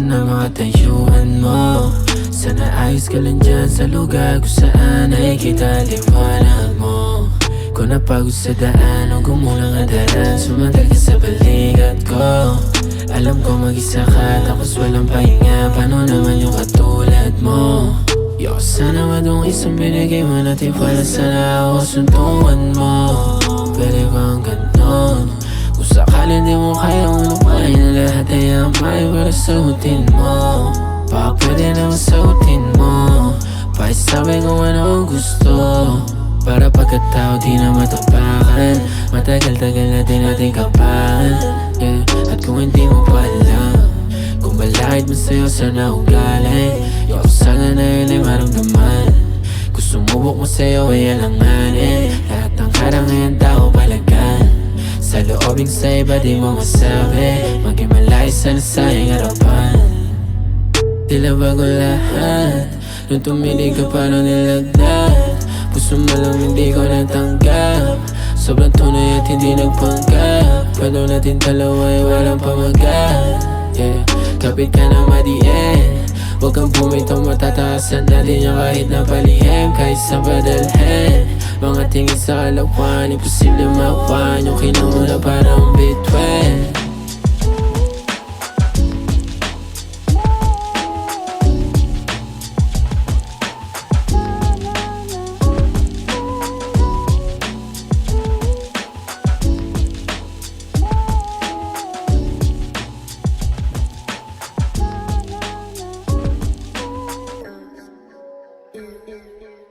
na makatayuan mo. Sana ayos ka lang dyan sa lugar kung saan nakikita liwanag mo. Kung napagod sa daan o gumulang adaran, sumantal ka sa balikat ko. Alam ko mag-isa ka tapos walang pahinga, paano naman yung katulad mo? Yo, sana madung isang binigay mo na tiwala, sana ako suntukan mo. Pwede bang ganon? Kung sakali di mo kaya unapain na lahat ay amay para sagutin mo. Baka pwede naman sagutin mo, pakisabi kung ano ang gusto. Para pagkatao di na matapakan, matagal-tagal natin natin kapahan, yeah. At kung hindi mo pa alam kung balakid mo sa'yo sana ugaling, yung sana na yun ay maramdaman. Kung sumubok mo sa'yo ay alanganin, lahat ng harang ngayon tao palagan. Sa loobing sa iba di mo masabi, maging malayo sana sayang harapan. Tila bago lahat, nung tumilig ka parang nilagdat. Puso mo lang hindi ko natanggap, sobrang tunay at hindi nagpanggap. Pwede natin dalawa ay walang pamagat, yeah. Kapit ka na madiin, huwag kang bumitaw, matataasan natin yung kahit na palihim. Kahit sa badalhin, mga tingin sa kalawan, imposible makuhaan yung kinamula parang bituin. Yeah.